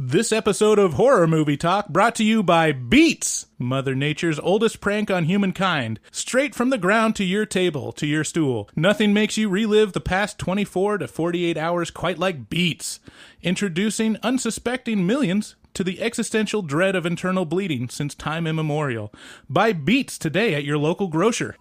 This episode of Horror Movie Talk brought to you by Beats, Mother Nature's oldest prank on humankind. Straight from the ground to your table, to your stool. Nothing makes you relive the past 24 to 48 hours quite like Beats. Introducing unsuspecting millions to the existential dread of internal bleeding since time immemorial. Buy Beats today at your local grocer.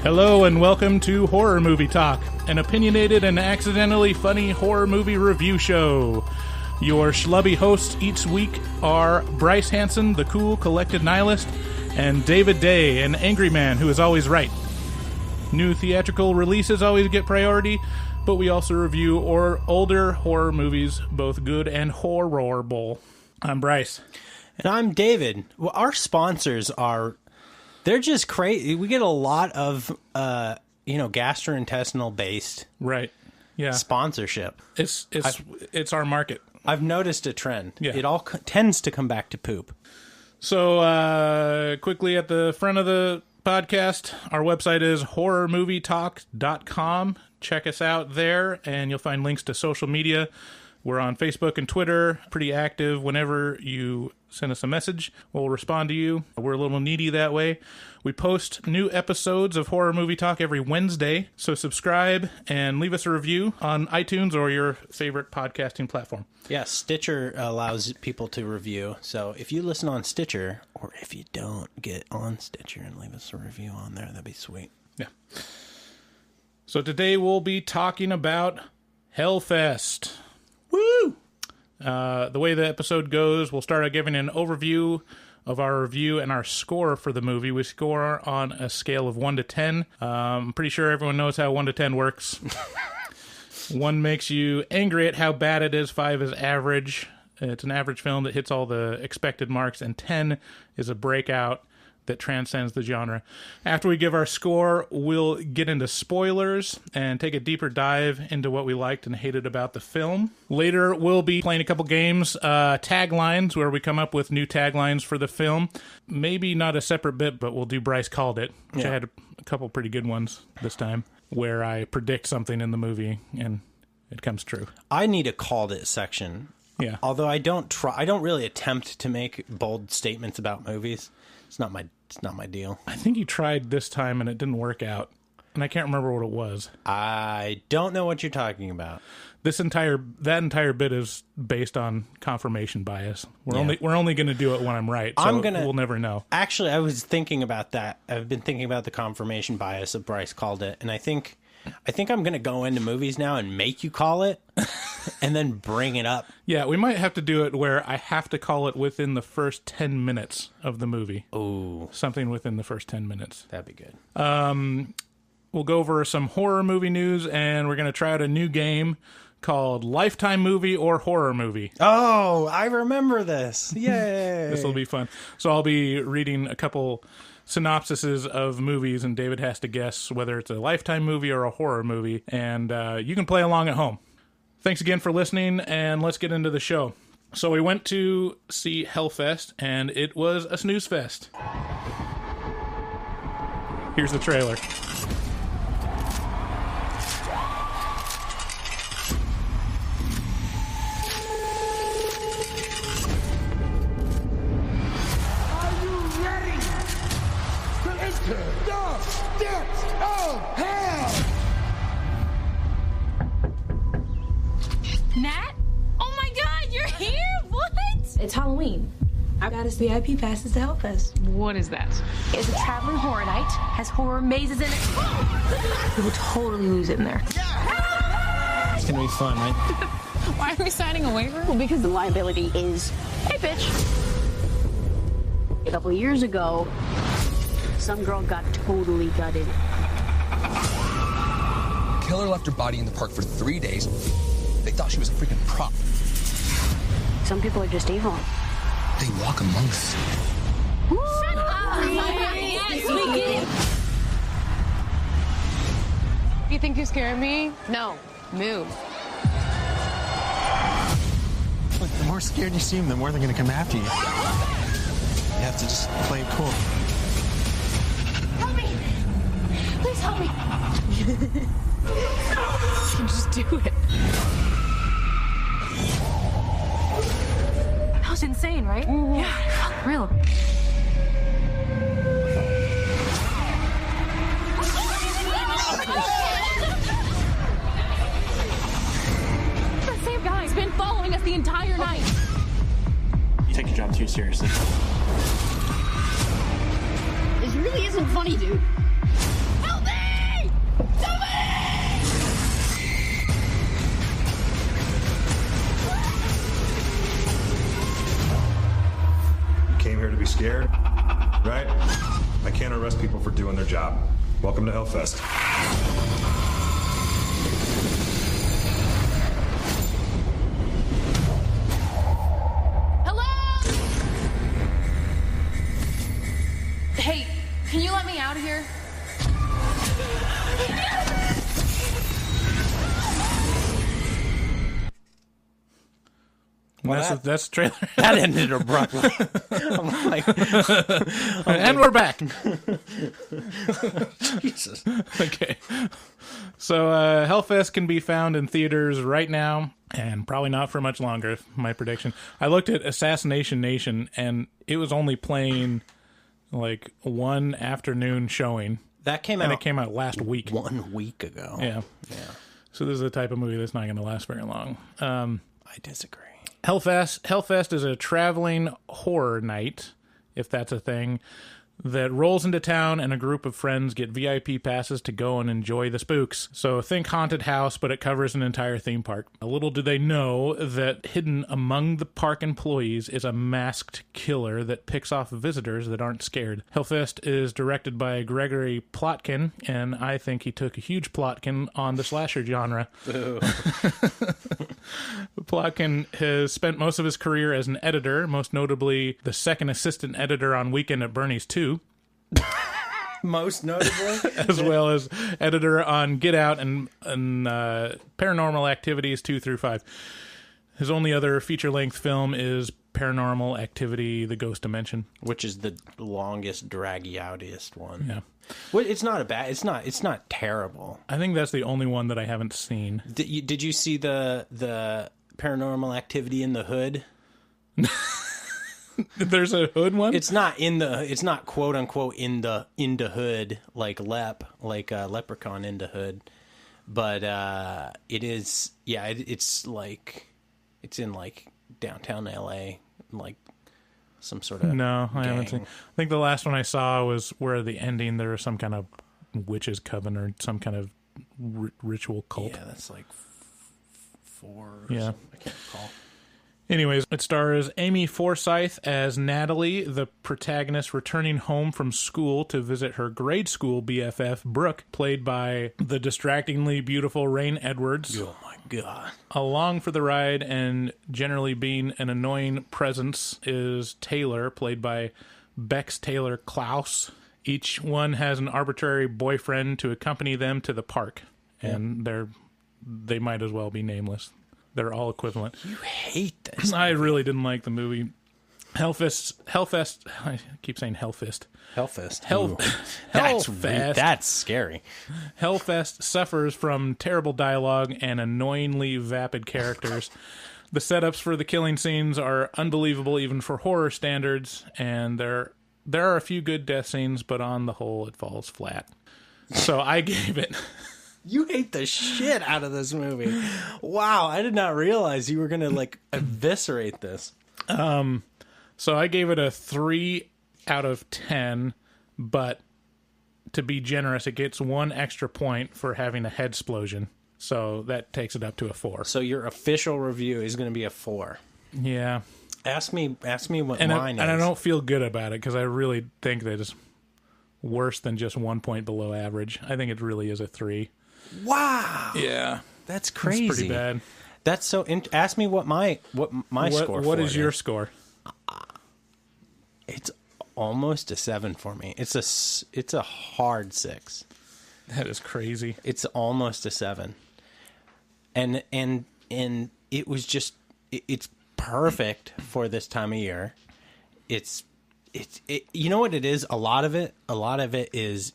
Hello and welcome to Horror Movie Talk, an opinionated and accidentally funny horror movie review show. Your schlubby hosts each week are Bryce Hansen, the cool, collected nihilist, and David Day, an angry man who is always right. New theatrical releases always get priority, but we also review older horror movies, both good and horrible. I'm Bryce. And I'm David. Well, our sponsors are... They're just crazy. We get a lot of, gastrointestinal based sponsorship. It's our market. I've noticed a trend. Yeah. It all tends to come back to poop. So, quickly at the front of the podcast, our website is horrormovietalk.com. Check us out there, and you'll find links to social media. We're on Facebook and Twitter, pretty active. Whenever you send us a message, we'll respond to you. We're a little needy that way. We post new episodes of Horror Movie Talk every Wednesday, so subscribe and leave us a review on iTunes or your favorite podcasting platform. Yeah, Stitcher allows people to review. So if you listen on Stitcher, or if you don't, get on Stitcher and leave us a review on there. That'd be sweet. Yeah. So today we'll be talking about Hellfest. Woo! The way the episode goes, we'll start out giving an overview of our review and our score for the movie. We score on a scale of 1 to 10. I'm pretty sure everyone knows how 1 to 10 works. 1 makes you angry at how bad it is. 5 is average. It's an average film that hits all the expected marks. And 10 is a breakout that transcends the genre. After we give our score, we'll get into spoilers and take a deeper dive into what we liked and hated about the film. Later, we'll be playing a couple games, Taglines, where we come up with new taglines for the film. Maybe not a separate bit, but we'll do Bryce Called It, which I had a couple pretty good ones this time, where I predict something in the movie and it comes true. I need a Called It section. Yeah. Although I don't really attempt to make bold statements about movies. It's not my deal. I think you tried this time and it didn't work out. And I can't remember what it was. I don't know what you're talking about. That entire bit is based on confirmation bias. We're only going to do it when I'm right. So we'll never know. Actually, I was thinking about that. I've been thinking about the confirmation bias of Bryce Called It, and I think I'm going to go into movies now and make you call it and then bring it up. Yeah, we might have to do it where I have to call it within the first 10 minutes of the movie. Ooh. Something within the first 10 minutes. That'd be good. We'll go over some horror movie news, and we're going to try out a new game called Lifetime Movie or Horror Movie. Oh, I remember this. Yay. This will be fun. So I'll be reading a couple synopsises of movies, and David has to guess whether it's a Lifetime movie or a horror movie, and you can play along at home. Thanks again for listening, and let's get into the show. So we went to see Hellfest, and it was a snooze fest. Here's the trailer. Nat? Oh my god, you're here? What? It's Halloween. I got us VIP passes to Hellfest. What is that? It's a traveling horror night. Has horror mazes in it. We will totally lose it in there. It's going to be fun, right? Why are we signing a waiver? Well, because the liability is, hey, bitch. A couple of years ago, some girl got totally gutted. Killer left her body in the park for 3 days. They thought she was a freaking prop. Some people are just evil. They walk among us. Shut up! Yes, we get it. You think you scared me? No. Move. Look, the more scared you seem, the more they're going to come after you. You have to just play it cool. Help me! Please help me! You can just do it. That was insane, right? Yeah, real. The same guy's been following us the entire night. You take your job too seriously. This really isn't funny, dude. Help me! Somebody! You came here to be scared, right? I can't arrest people for doing their job. Welcome to Hellfest. Hello? Hey, can you let me out of here? That's the trailer. That ended abruptly. I'm like, And we're back. Jesus. Okay. So Hellfest can be found in theaters right now, and probably not for much longer, my prediction. I looked at Assassination Nation, and it was only playing like one afternoon showing. That came And out it came out last week. 1 week ago. Yeah. Yeah. So this is the type of movie that's not going to last very long. I disagree. Hellfest is a traveling horror night, if that's a thing, that rolls into town, and a group of friends get VIP passes to go and enjoy the spooks. So think haunted house, but it covers an entire theme park. Little do they know that hidden among the park employees is a masked killer that picks off visitors that aren't scared. Hellfest is directed by Gregory Plotkin, and I think he took a huge Plotkin on the slasher genre. Plotkin has spent most of his career as an editor, most notably the second assistant editor on Weekend at Bernie's 2. Most notably? As well as editor on Get Out and Paranormal Activities 2 through 5. His only other feature-length film is Paranormal Activity: The Ghost Dimension, Which is the longest, draggy-outiest one. Yeah. Well, it's not a bad. It's not terrible. I think that's the only one that I haven't seen. Did you see the Paranormal Activity in the Hood? There's a hood one? It's not quote unquote in the hood like Leprechaun into hood, but it is. Yeah, it's like it's in like downtown LA, like some sort of No, I haven't gang. seen. I think the last one I saw was where at the ending there was some kind of witch's coven or some kind of ritual cult. Yeah, that's like 4. Or Yeah. something. I can't recall. Anyways, it stars Amy Forsyth as Natalie, the protagonist returning home from school to visit her grade school BFF, Brooke, played by the distractingly beautiful Rain Edwards. Oh my god! Along for the ride and generally being an annoying presence is Taylor, played by Bex Taylor Klaus. Each one has an arbitrary boyfriend to accompany them to the park, and they might as well be nameless. They're all equivalent. You hate this. I really didn't like the movie. Hellfest. I keep saying Hellfest. Hellfest. Hellfest. That's scary. Hellfest suffers from terrible dialogue and annoyingly vapid characters. The setups for the killing scenes are unbelievable, even for horror standards, and there are a few good death scenes, but on the whole, it falls flat. So I gave it. You hate the shit out of this movie. Wow, I did not realize you were going to, like, eviscerate this. So I gave it a 3 out of 10, but to be generous, it gets 1 extra point for having a head explosion. So that takes it up to a 4. So your official review is going to be a 4. Yeah. Ask me what And mine is. I don't feel good about it because I really think that it's worse than just 1 point below average. I think it really is a 3. Wow. Yeah. That's crazy. It's pretty bad. That's so ask me what my score What for is it your score? It's almost a 7 for me. It's a hard 6. That is crazy. It's almost a 7. And it was just it's perfect for this time of year. It's you know what it is? A lot of it is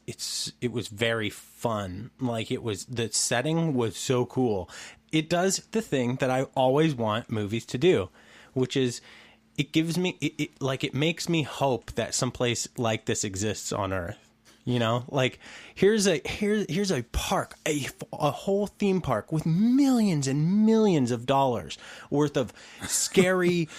it was very fun. Like the setting was so cool. It does the thing that I always want movies to do, which is it gives me it makes me hope that someplace like this exists on Earth. You know, like here's a park, a whole theme park with millions and millions of dollars worth of scary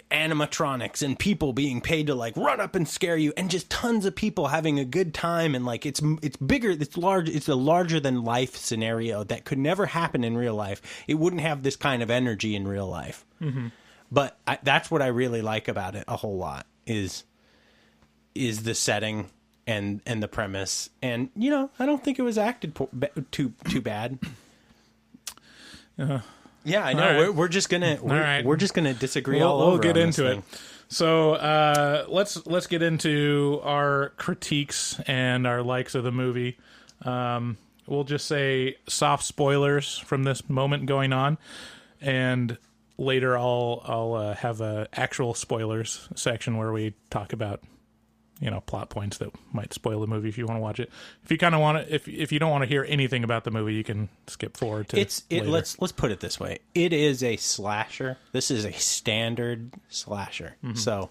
animatronics and people being paid to like run up and scare you, and just tons of people having a good time. And like it's bigger, it's large, it's a larger than life scenario that could never happen in real life. It wouldn't have this kind of energy in real life. Mm-hmm. But that's what I really like about it a whole lot is the setting and the premise. And, you know, I don't think it was acted too bad. Yeah, I know. Right. We're just gonna we're just gonna disagree all We'll over. get on into this it. thing. So let's get into our critiques and our likes of the movie. We'll just say soft spoilers from this moment going on, and later I'll have a actual spoilers section where we talk about, you know, plot points that might spoil the movie if you want to watch it. If you kind of want to, if you don't want to hear anything about the movie, you can skip forward to later. Let's put it this way. It is a slasher. This is a standard slasher. Mm-hmm. So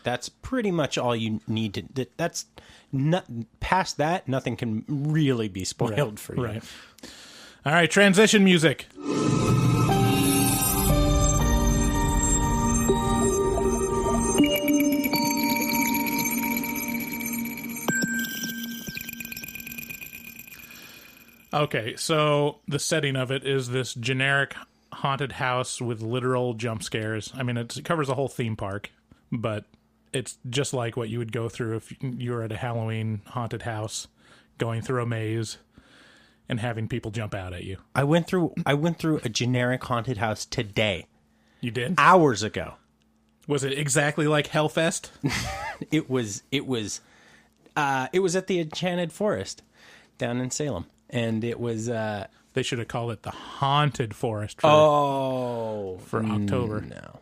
that's pretty much all you need to. That's not past that. Nothing can really be spoiled for you. Right. All right. Transition music. Okay, so the setting of it is this generic haunted house with literal jump scares. I mean, it covers the whole theme park, but it's just like what you would go through if you were at a Halloween haunted house, going through a maze and having people jump out at you. I went through a generic haunted house today. You did? Hours ago. Was it exactly like Hellfest? It was at the Enchanted Forest down in Salem. And it was... they should have called it the Haunted Forest for October. No.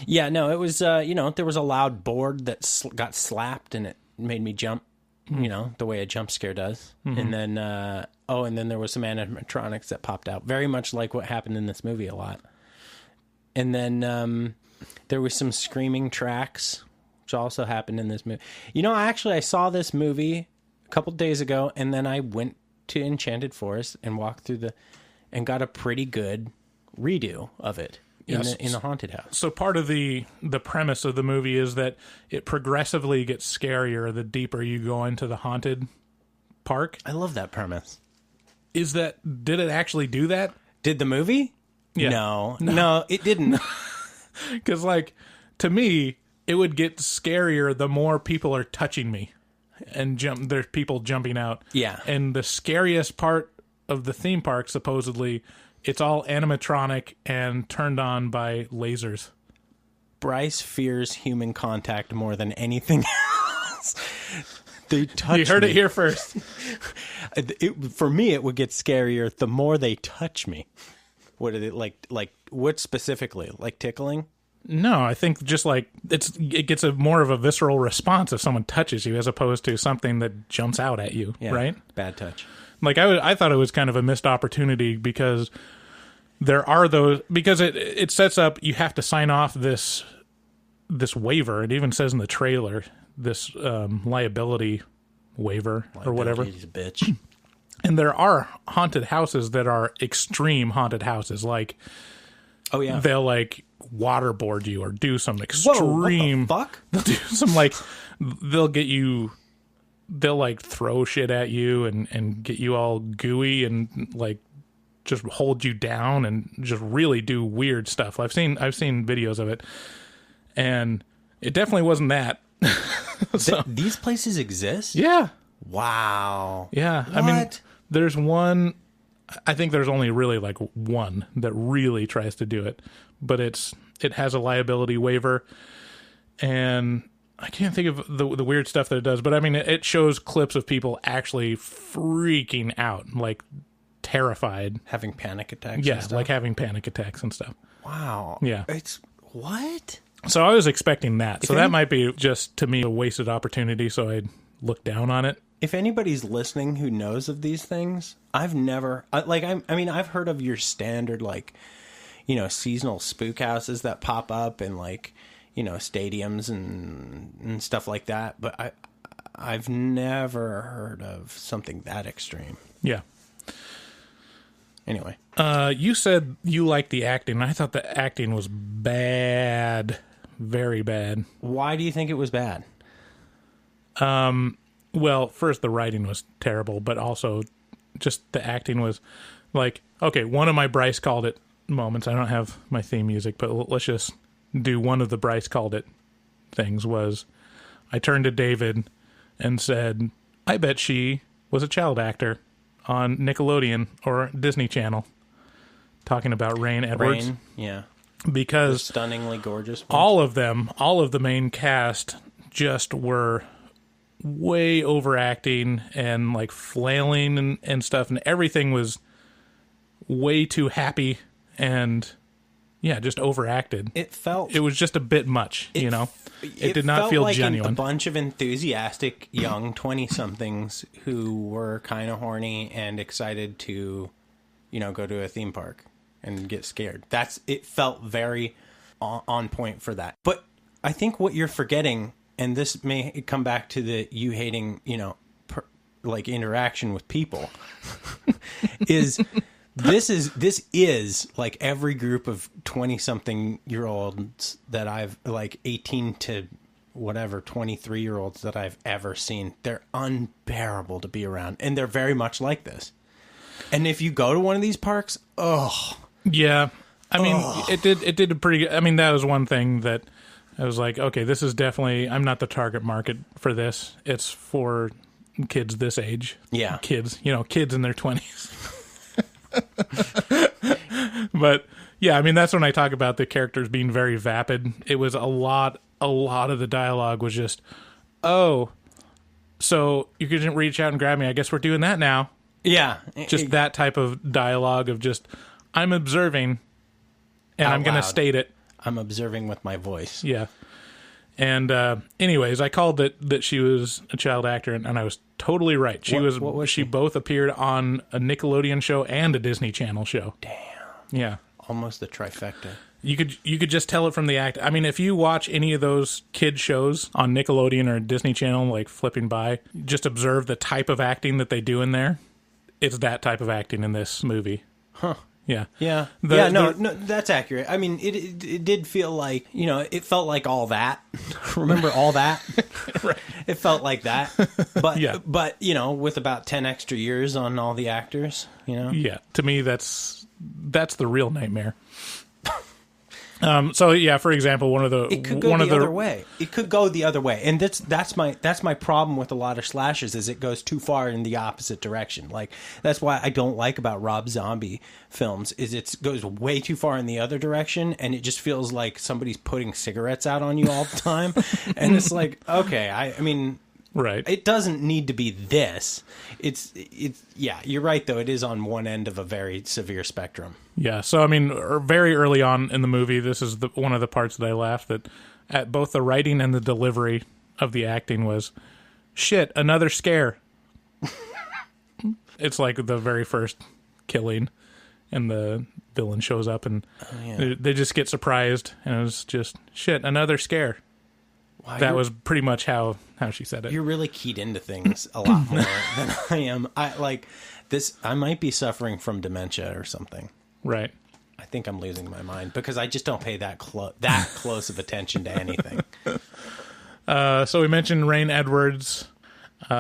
Yeah, no, it was, there was a loud board that got slapped and it made me jump, you know, the way a jump scare does. Mm-hmm. And then, and then there was some animatronics that popped out. Very much like what happened in this movie a lot. And then there was some screaming tracks, which also happened in this movie. You know, I saw this movie a couple days ago, and then I went to Enchanted Forest and walked through and got a pretty good redo of it in the haunted house. So part of the premise of the movie is that it progressively gets scarier the deeper you go into the haunted park. I love that premise. Did it actually do that? Did the movie? Yeah. No, it didn't. Because, like, to me, it would get scarier the more people are touching me. And there's people jumping out. Yeah. And the scariest part of the theme park, supposedly, it's all animatronic and turned on by lasers. Bryce fears human contact more than anything else. They touch You heard me. it here first. For me, it would get scarier the more they touch me. What is it like? Like what specifically? Like tickling? No, I think just like it gets a more of a visceral response if someone touches you as opposed to something that jumps out at you, right? Bad touch. Like I thought it was kind of a missed opportunity because there are those, because it sets up, you have to sign off this waiver. It even says in the trailer, this liability waiver or whatever. He's a bitch. And there are haunted houses that are extreme haunted houses, like they'll like waterboard you or do some extreme. Whoa, what the fuck? They'll do some they'll like throw shit at you and get you all gooey and like just hold you down and just really do weird stuff. I've seen videos of it, and it definitely wasn't that. So, these places exist? yeah. Wow. Yeah. What? I mean, there's one, I think there's only really like one that really tries to do it, but it has a liability waiver, and I can't think of the weird stuff that it does, but I mean, it shows clips of people actually freaking out, like terrified. Having panic attacks? Yeah, and stuff? like having panic attacks and stuff. Wow. Yeah. It's what? So I was expecting that. So that might be just, to me, a wasted opportunity, so I'd look down on it. If anybody's listening who knows of these things, I've never... I've heard of your standard, like, you know, seasonal spook houses that pop up in, like, you know, stadiums and stuff like that, but I've never heard of something that extreme. Yeah. Anyway. You said you liked the acting. I thought the acting was bad. Very bad. Why do you think it was bad? Well, first, the writing was terrible, but also just the acting was like, okay, one of my Bryce called it moments. I don't have my theme music, but let's just do one of the Bryce called it things was I turned to David and said, I bet she was a child actor on Nickelodeon or Disney Channel, talking about Rain Edwards. Rain, yeah. Because the stunningly gorgeous ones. all of the main cast just were way overacting and like flailing and stuff, and everything was way too happy and just overacted. It was just a bit much, you know. It did not feel like genuine. A bunch of enthusiastic young 20-somethings who were kind of horny and excited to, you know, go to a theme park and get scared. It felt very on point for that. But I think what you're forgetting, and this may come back to you hating, you know, like interaction with people, is this is like every group of 20-something-year-olds that I've, like 18 to whatever 23-year-olds that I've ever seen. They're unbearable to be around, and they're very much like this. And if you go to one of these parks, yeah, I mean, it did a pretty good. I mean, that was one thing that I was like, okay, this is definitely, I'm not the target market for this. It's for kids this age. Yeah. Kids in their 20s. But yeah, I mean, that's when I talk about the characters being very vapid. It was a lot of the dialogue was just, oh, so you couldn't reach out and grab me. I guess we're doing that now. Yeah. Just that type of dialogue of just, I'm observing and I'm going to state it. I'm observing with my voice. Yeah. And anyways, I called that she was a child actor, and I was totally right. What was she both appeared on a Nickelodeon show and a Disney Channel show. Damn. Yeah. Almost the trifecta. You could just tell it from the act. I mean, if you watch any of those kid shows on Nickelodeon or Disney Channel, like flipping by, just observe the type of acting that they do in there. It's that type of acting in this movie. Huh. Yeah. Yeah. No, that's accurate. I mean, it did feel like, you know, it felt like All That. Remember All That? Right. It felt like that. But, yeah. But, you know, with about 10 extra years on all the actors, you know? Yeah. To me, that's the real nightmare. So yeah, for example, it could go the other way. It could go the other way, and that's my problem with a lot of slashers is it goes too far in the opposite direction. Like that's why I don't like about Rob Zombie films is it goes way too far in the other direction, and it just feels like somebody's putting cigarettes out on you all the time, and it's like okay, I mean. Right. It doesn't need to be this. It's yeah, you're right though. It is on one end of a very severe spectrum. Yeah. So I mean, very early on in the movie, this is one of the parts that I laughed at both the writing and the delivery of the acting was, shit, another scare. It's like the very first killing, and the villain shows up, and they just get surprised, and it was just shit, another scare. Wow, that was pretty much how she said it. You're really keyed into things a lot more than I am. I might be suffering from dementia or something. Right. I think I'm losing my mind because I just don't pay that close of attention to anything. So we mentioned Rain Edwards. We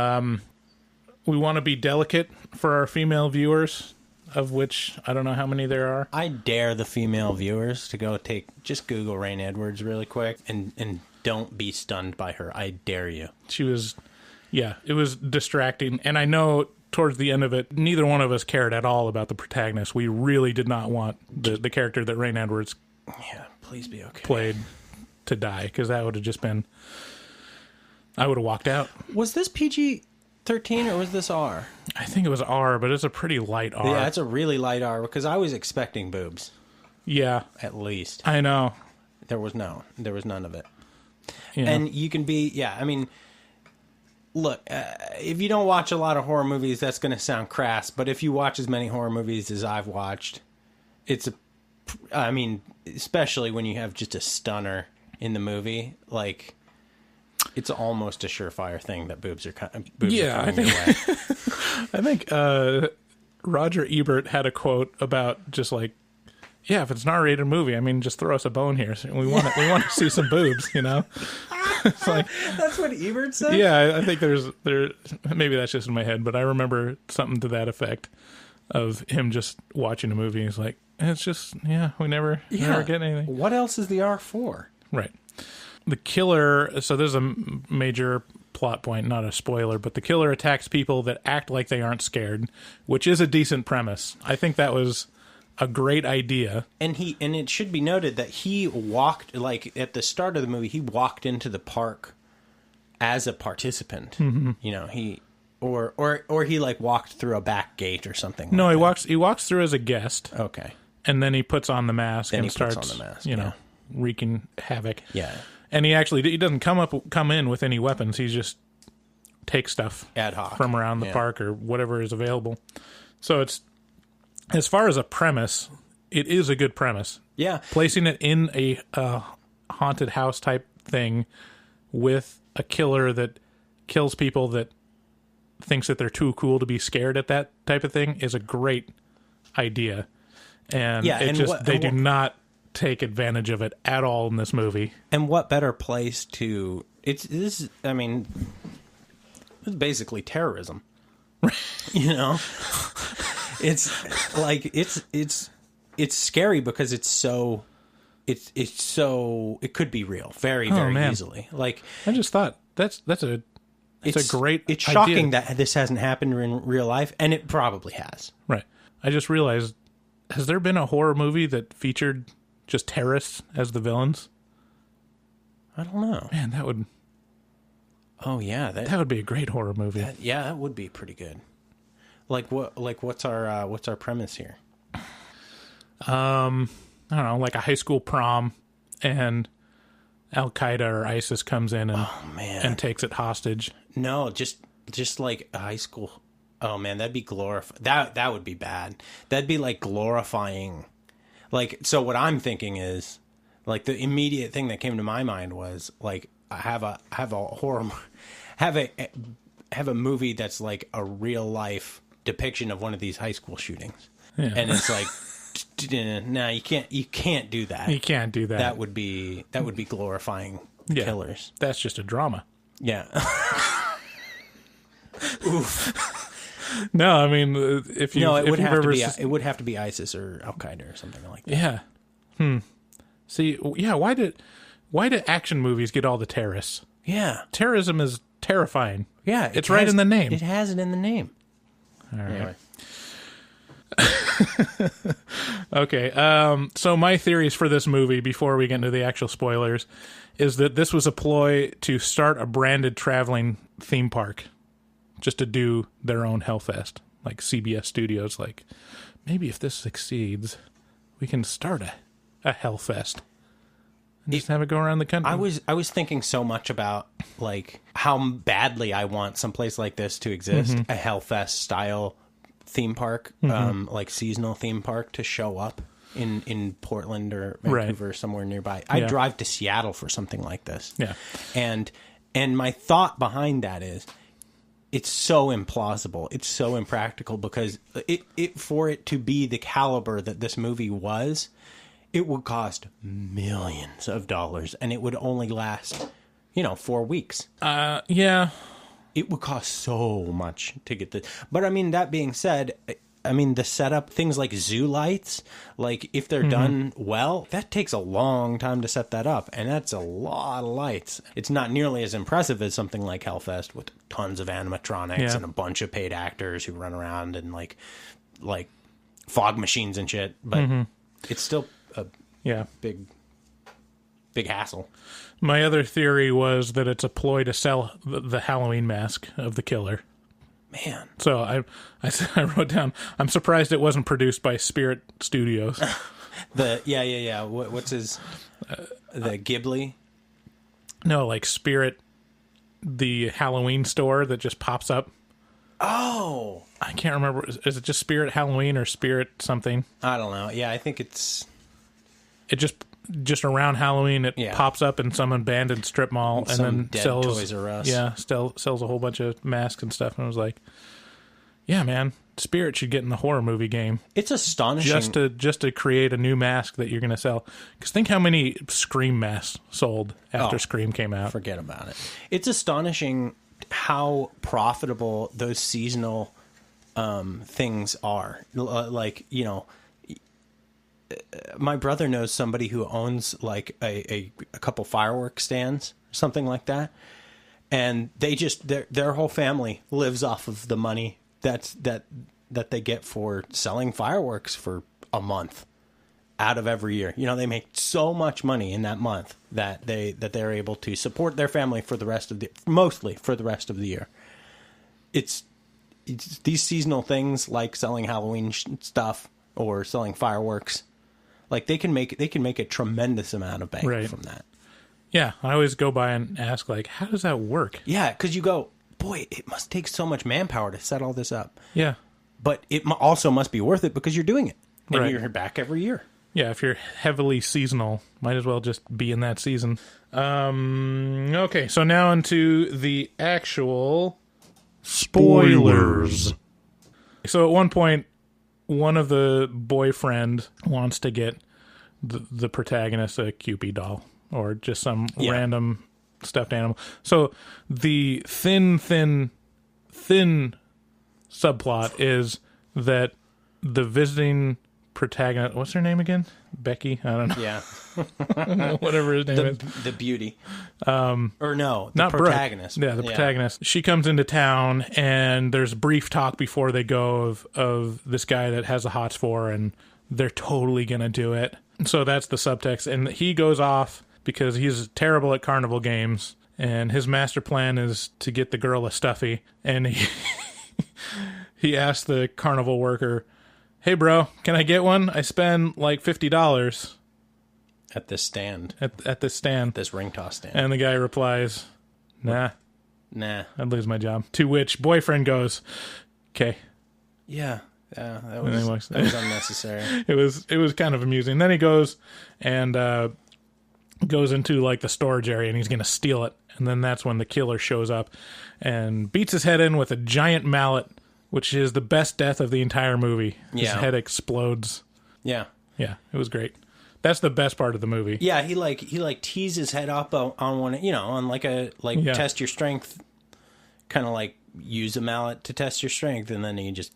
want to be delicate for our female viewers, of which I don't know how many there are. I dare the female viewers to just Google Rain Edwards really quick and don't be stunned by her. I dare you. It was distracting. And I know towards the end of it, neither one of us cared at all about the protagonist. We really did not want the character that Rain Edwards please be okay. played to die, because that would have just been... I would have walked out. Was this PG-13 or was this R? I think it was R, but it's a pretty light R. Yeah, it's a really light R because I was expecting boobs. Yeah. At least. I know. There was none of it. You know? And you can be, I mean, look, if you don't watch a lot of horror movies, that's going to sound crass. But if you watch as many horror movies as I've watched, I mean, especially when you have just a stunner in the movie, like, it's almost a surefire thing that boobs are coming your way. I think Roger Ebert had a quote about just like, yeah, if it's an R-rated movie, I mean, just throw us a bone here. We want to see some boobs, you know. It's like, that's what Ebert said. Yeah, I think there. Maybe that's just in my head, but I remember something to that effect of him just watching a movie. He's like, it's just we never get anything. What else is the R for? Right. The killer. So there's a major plot point, not a spoiler, but the killer attacks people that act like they aren't scared, which is a decent premise. I think that was a great idea. And it should be noted that he walked, like at the start of the movie, he walked into the park as a participant. Mm-hmm. You know, he or he like walked through a back gate or something. No, like he walks through as a guest. Okay. And then he puts on the mask then and he starts puts on the mask, you know, wreaking havoc. Yeah. And he doesn't come in with any weapons. He just takes stuff ad hoc from around the park or whatever is available. So it's, as far as a premise, it is a good premise. Yeah. Placing it in a haunted house type thing with a killer that kills people that thinks that they're too cool to be scared at that type of thing is a great idea. And they do not take advantage of it at all in this movie. And what better place to... This is basically terrorism. You know? It's like it's scary because it's so it could be real very easily. Like, I just thought it's a great it's shocking that this hasn't happened in real life, and it probably has. Right. I just realized, has there been a horror movie that featured just terrorists as the villains? I don't know. Man, that would... Oh yeah, that would be a great horror movie. That would be pretty good. What's our premise here? I don't know, like a high school prom, and Al Qaeda or ISIS comes in and takes it hostage. No, just like a high school. Oh man, that'd be that would be bad. That'd be like glorifying. Like, so what I'm thinking is, like, the immediate thing that came to my mind was like, have a horror, have a movie that's like a real life depiction of one of these high school shootings. Yeah. And it's like, no, you can't do that. You can't do that. That would be glorifying killers. That's just a drama. Yeah. Oof. No, I mean, it would have to be ISIS or Al Qaeda or something like that. Yeah. See, yeah, why do action movies get all the terrorists? Yeah. Terrorism is terrifying. Yeah. It's right in the name. It has it in the name. All right. Anyway. Okay. So my theories for this movie, before we get into the actual spoilers, is that this was a ploy to start a branded traveling theme park, just to do their own Hellfest, like CBS Studios. Like, maybe if this succeeds, we can start a Hellfest and just have it go around the country. I was thinking so much about like how badly I want someplace like this to exist, a Hellfest style theme park, like seasonal theme park, to show up in Portland or Vancouver or somewhere nearby. I'd drive to Seattle for something like this. Yeah. And my thought behind that is, it's so implausible. It's so impractical because for it to be the caliber that this movie was, it would cost millions of dollars, and it would only last, 4 weeks. Yeah. It would cost so much to get this. But I mean, that being said, the setup, things like zoo lights, like if they're done well, that takes a long time to set that up. And that's a lot of lights. It's not nearly as impressive as something like Hellfest with tons of animatronics and a bunch of paid actors who run around and like fog machines and shit. But it's still a big hassle. My other theory was that it's a ploy to sell the Halloween mask of the killer. Man. So I wrote down, I'm surprised it wasn't produced by Spirit Studios. What's his... the Ghibli. No, like Spirit, the Halloween store that just pops up. Oh, I can't remember. Is it just Spirit Halloween or Spirit something? I don't know. Yeah, I think it's... It just around Halloween, it Yeah. pops up in some abandoned strip mall and some then dead sells Toys R Us. Yeah, sells a whole bunch of masks and stuff. And I was like, yeah, man, Spirit should get in the horror movie game It's astonishing. just to create a new mask that you're going to sell. Because think how many Scream masks sold after Oh, Scream came out. Forget about it. It's astonishing how profitable those seasonal things are. Like, you know, my brother knows somebody who owns like a couple fireworks stands, something like that, and they just their whole family lives off of the money that they get for selling fireworks for a month out of every year. You know, they make so much money in that month that they're able to support their family for the rest of mostly for the rest of the year. It's these seasonal things like selling Halloween stuff or selling fireworks. Like they can make a tremendous amount of bank from that. Yeah, I always go by and ask, like, how does that work? Yeah, because you go, boy, it must take so much manpower to set all this up. Yeah. But it also must be worth it because you're doing it. And Right. you're back every year. Yeah, if you're heavily seasonal, might as well just be in that season. Okay, so now into the actual spoilers. So at one point, one of the boyfriend wants to get the protagonist a Cupid doll or just some random stuffed animal. So the thin subplot is that the visiting protagonist, what's her name again? Becky? I don't know. Yeah. Whatever his name is. The beauty. Or no, the Not protagonist. Brooke. Yeah, the protagonist. She comes into town, and there's a brief talk before they go of this guy that has the hots for, and they're totally going to do it. So that's the subtext. And he goes off because he's terrible at carnival games, and his master plan is to get the girl a stuffy. And he asked the carnival worker, "Hey, bro, can I get one? I spend like $50 At this stand. at this stand." This ring toss stand. And the guy replies, "Nah, Nah. I'd lose my job." To which boyfriend goes, "Okay." Yeah. That And then he was walks- unnecessary. It was kind of amusing. Then he goes and goes into like the storage area, and he's going to steal it. And then that's when the killer shows up and beats his head in with a giant mallet, which is the best death of the entire movie. His Yeah. head explodes. Yeah. Yeah, it was great. That's the best part of the movie. Yeah, he tees his head up on one, you know, on like a test your strength, kind of like use a mallet to test your strength, and then he just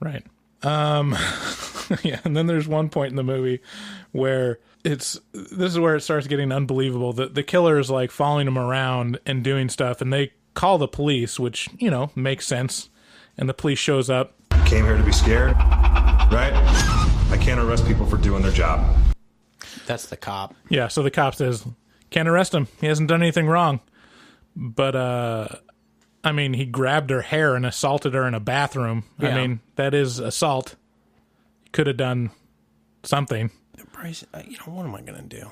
Right. Yeah, and then there's one point in the movie where this is where it starts getting unbelievable. The killer is like following him around and doing stuff, and they call the police, which, you know, makes sense. And the police shows up. Came here to be scared, right? I can't arrest people for doing their job. That's the cop. Yeah, so the cop says, "Can't arrest him. He hasn't done anything wrong." But I mean, he grabbed her hair and assaulted her in a bathroom. Yeah. I mean, that is assault. He could have done something. Bryce, you know, what am I going to do?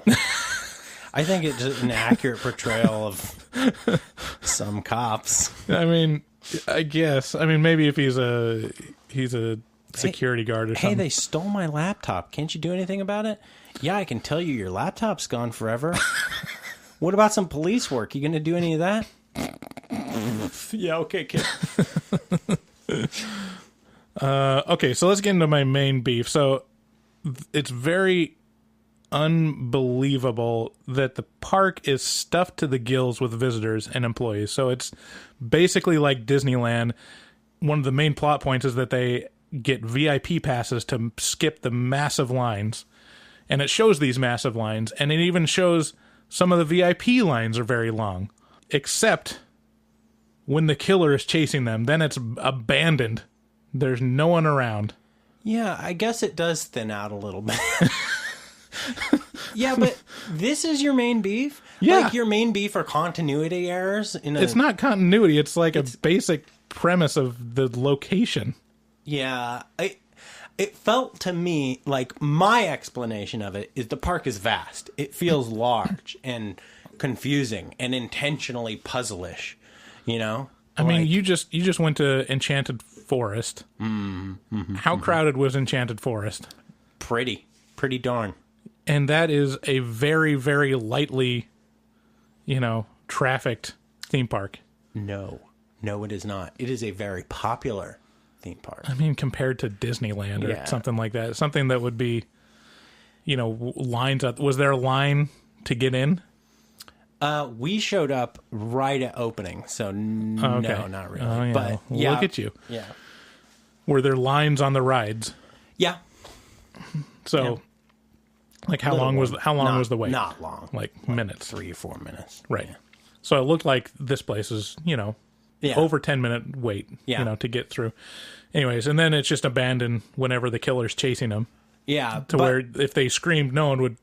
I think it's an accurate portrayal of some cops. I mean, I guess. I mean, maybe if he's a security guard or something. Hey, they stole my laptop. Can't you do anything about it? Yeah, I can tell you your laptop's gone forever. What about some police work? You going to do any of that? Yeah, okay, kid. Okay, so let's get into my main beef. So it's very unbelievable that the park is stuffed to the gills with visitors and employees. So it's basically like Disneyland. One of the main plot points is that they get VIP passes to skip the massive lines. And it shows these massive lines, and it even shows some of the VIP lines are very long. Except when the killer is chasing them, then it's abandoned. There's no one around. Yeah, I guess it does thin out a little bit. Yeah, but this is your main beef? Yeah. Like your main beef are continuity errors? It's not continuity. It's like a basic premise of the location. Yeah, it felt to me like my explanation of it is the park is vast. It feels large and confusing and intentionally puzzle-ish, you know? I mean, you just went to Enchanted Forest. How crowded was Enchanted Forest? Pretty darn. And that is a very, very lightly, trafficked theme park. No, it is not. It is a very popular theme park. I mean, compared to Disneyland or something like that. Something that would be, lines up. Was there a line to get in? We showed up right at opening, so no, not really. Oh, yeah. But Well, yeah, look at you. Yeah. Were there lines on the rides? Yeah. So, like, how long was the wait? Not long. Like minutes. 3 or 4 minutes. Right. Yeah. So it looked like this place is, over 10-minute wait, to get through. Anyways, and then it's just abandoned whenever the killer's chasing them. Yeah. Where if they screamed, no one would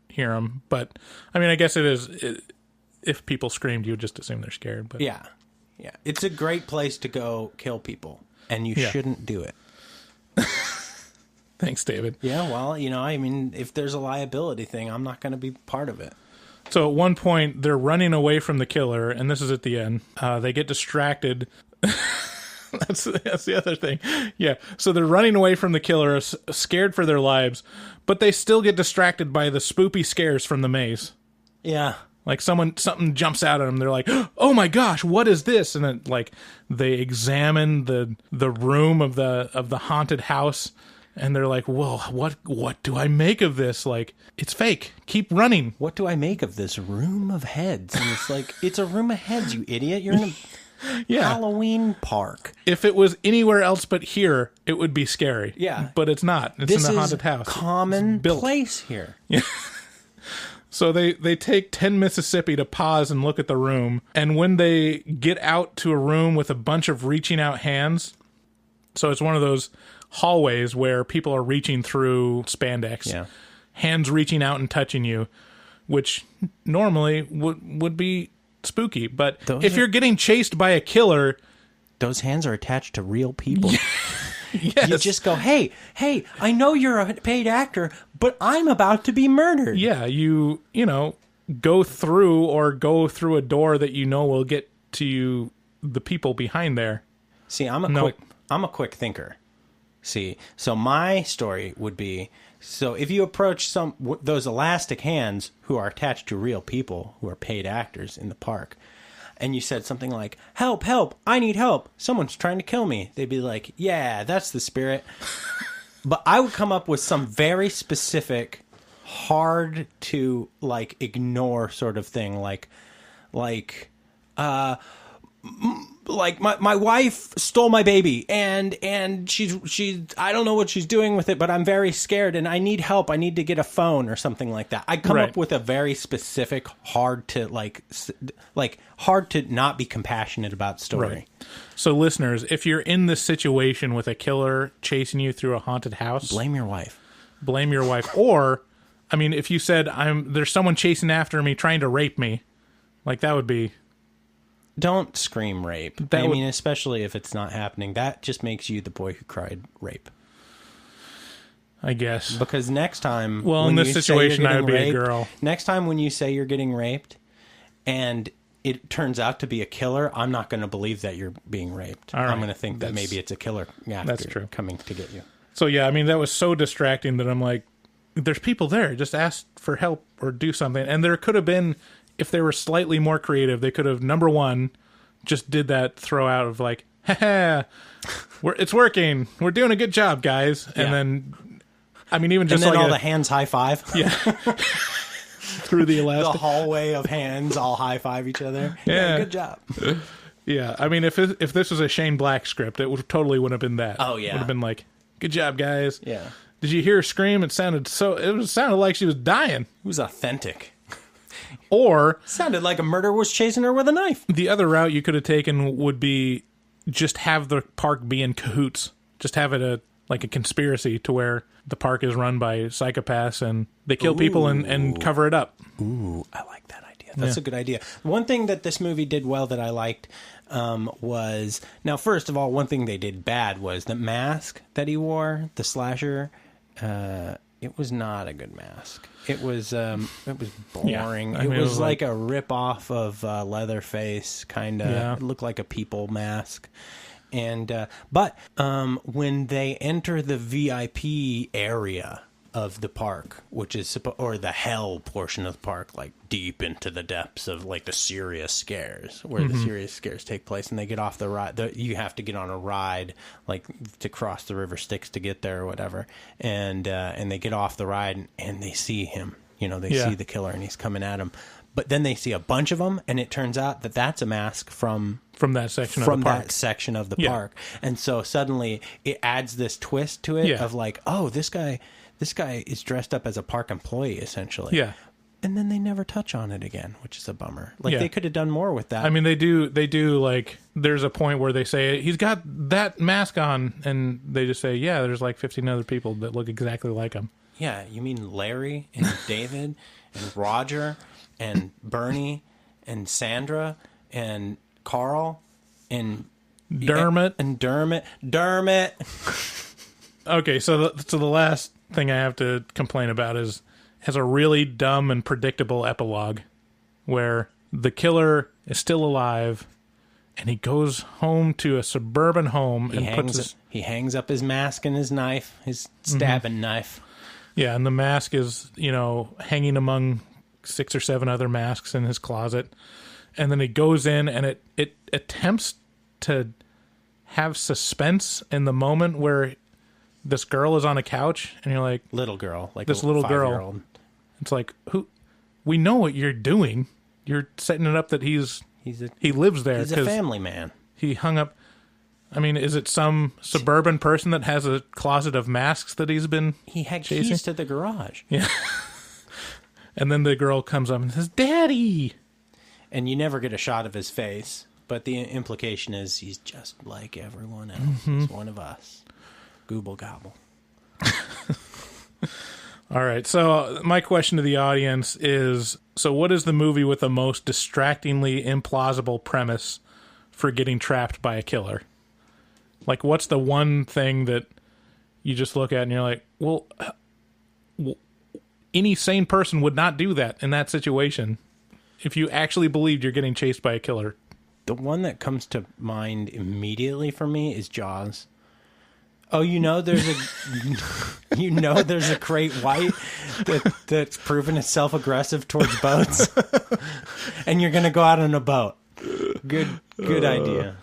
hear them. But, I mean, I guess if people screamed, you would just assume they're scared. But yeah. It's a great place to go kill people, and you shouldn't do it. Thanks, David. Yeah, well, I mean, if there's a liability thing, I'm not going to be part of it. So at one point, they're running away from the killer, and this is at the end. They get distracted. That's the other thing. Yeah, so they're running away from the killer, scared for their lives, but they still get distracted by the spoopy scares from the maze. Yeah. Like something jumps out at them. They're like, "Oh my gosh, what is this?" And then they examine the room of the haunted house, and they're like, "Whoa, what do I make of this? Like, it's fake. Keep running." What do I make of this room of heads? And it's like, it's a room of heads, you idiot. You're in a Halloween park. If it was anywhere else but here, it would be scary. Yeah. But it's not. It's in the haunted house. Common place here. Yeah. So they take 10 Mississippi to pause and look at the room. And when they get out to a room with a bunch of reaching out hands, so it's one of those hallways where people are reaching through spandex. Yeah. Hands reaching out and touching you, which normally would be spooky. But if you're getting chased by a killer... Those hands are attached to real people. Yes. You just go, hey, I know you're a paid actor, but I'm about to be murdered. Yeah, you go through a door that will get to the people behind there. See, I'm a quick thinker. See, so my story would be, so if you approach those elastic hands who are attached to real people who are paid actors in the park, and you said something like, help, I need help. Someone's trying to kill me. They'd be like, yeah, that's the spirit. But I would come up with some very specific, hard to, ignore sort of thing. Like my wife stole my baby and she's I don't know what she's doing with it, but I'm very scared and I need help. I need to get a phone or something like that. I'd come up with a very specific, hard to not be compassionate about story. Right. So listeners, if you're in this situation with a killer chasing you through a haunted house, blame your wife. Or, I mean, if you said there's someone chasing after me trying to rape me, that would be... Don't scream rape. Mean, especially if it's not happening. That just makes you the boy who cried rape. I guess. Because next time... Well, in this situation, I would be a girl. Next time when you say you're getting raped and it turns out to be a killer, I'm not going to believe that you're being raped. Right. I'm going to think that maybe it's a killer that's true. Coming to get you. So, yeah, I mean, that was so distracting that I'm like, there's people there. Just ask for help or do something. And there could have been... If they were slightly more creative, they could have, number one, just did that throw out of ha, it's working. We're doing a good job, guys. And then, I mean, even just and then all the hands high five. Yeah. Through the elastic. The hallway of hands all high five each other. Yeah, good job. Yeah, I mean, if this was a Shane Black script, it totally would have been that. Oh, yeah. It would have been good job, guys. Yeah. Did you hear her scream? It sounded like she was dying. It was authentic. Or... Sounded like a murderer was chasing her with a knife. The other route you could have taken would be just have the park be in cahoots. Just have it a conspiracy to where the park is run by psychopaths and they kill people and cover it up. Ooh, I like that idea. That's a good idea. One thing that this movie did well that I liked was, now, first of all, one thing they did bad was the mask that he wore, the slasher. It was not a good mask. It was boring. I mean, it was like a rip-off of Leatherface, kind of. Yeah. It looked like a people mask. And but when they enter the VIP area of the park, which is or the hell portion of the park, like deep into the depths of like the serious scares, where the serious scares take place, and they get off the ride. You have to get on a ride, like to cross the river Styx to get there or whatever. And they get off the ride and they see him. You know, they see the killer and he's coming at them. But then they see a bunch of them, and it turns out that that's a mask from that section of the park. That section of the park. And so suddenly it adds this twist to it of like, oh, this guy is dressed up as a park employee, essentially. Yeah. And then they never touch on it again, which is a bummer. Like, they could have done more with that. I mean, they do, like, there's a point where they say, he's got that mask on, and they just say, yeah, there's like 15 other people that look exactly like him. Yeah, you mean Larry and David and Roger and Bernie and Sandra and Carl and Dermot. And Dermot. Okay, so the last thing I have to complain about has a really dumb and predictable epilogue where the killer is still alive and he goes home to a suburban home he hangs up his mask and his knife, his stabbing knife. Yeah, and the mask is, hanging among 6 or 7 other masks in his closet. And then he goes in and it attempts to have suspense in the moment where this girl is on a couch and you're like, little girl, like this a little 5-year-old. girl. It's like, we know what you're doing. You're setting it up that he lives there. He's a family man. He hung up. I mean, is it some suburban person that has a closet of masks that he's been He had chasing? keys to the garage. Yeah. And then the girl comes up and says, Daddy! And you never get a shot of his face, but the implication is he's just like everyone else. He's one of us. Gooble gobble. All right, so my question to the audience is, so what is the movie with the most distractingly implausible premise for getting trapped by a killer? Like, what's the one thing that you just look at and you're like, well, any sane person would not do that in that situation if you actually believed you're getting chased by a killer? The one that comes to mind immediately for me is Jaws. Oh, there's a great white that's proven itself aggressive towards boats, and you're gonna go out on a boat. Good idea.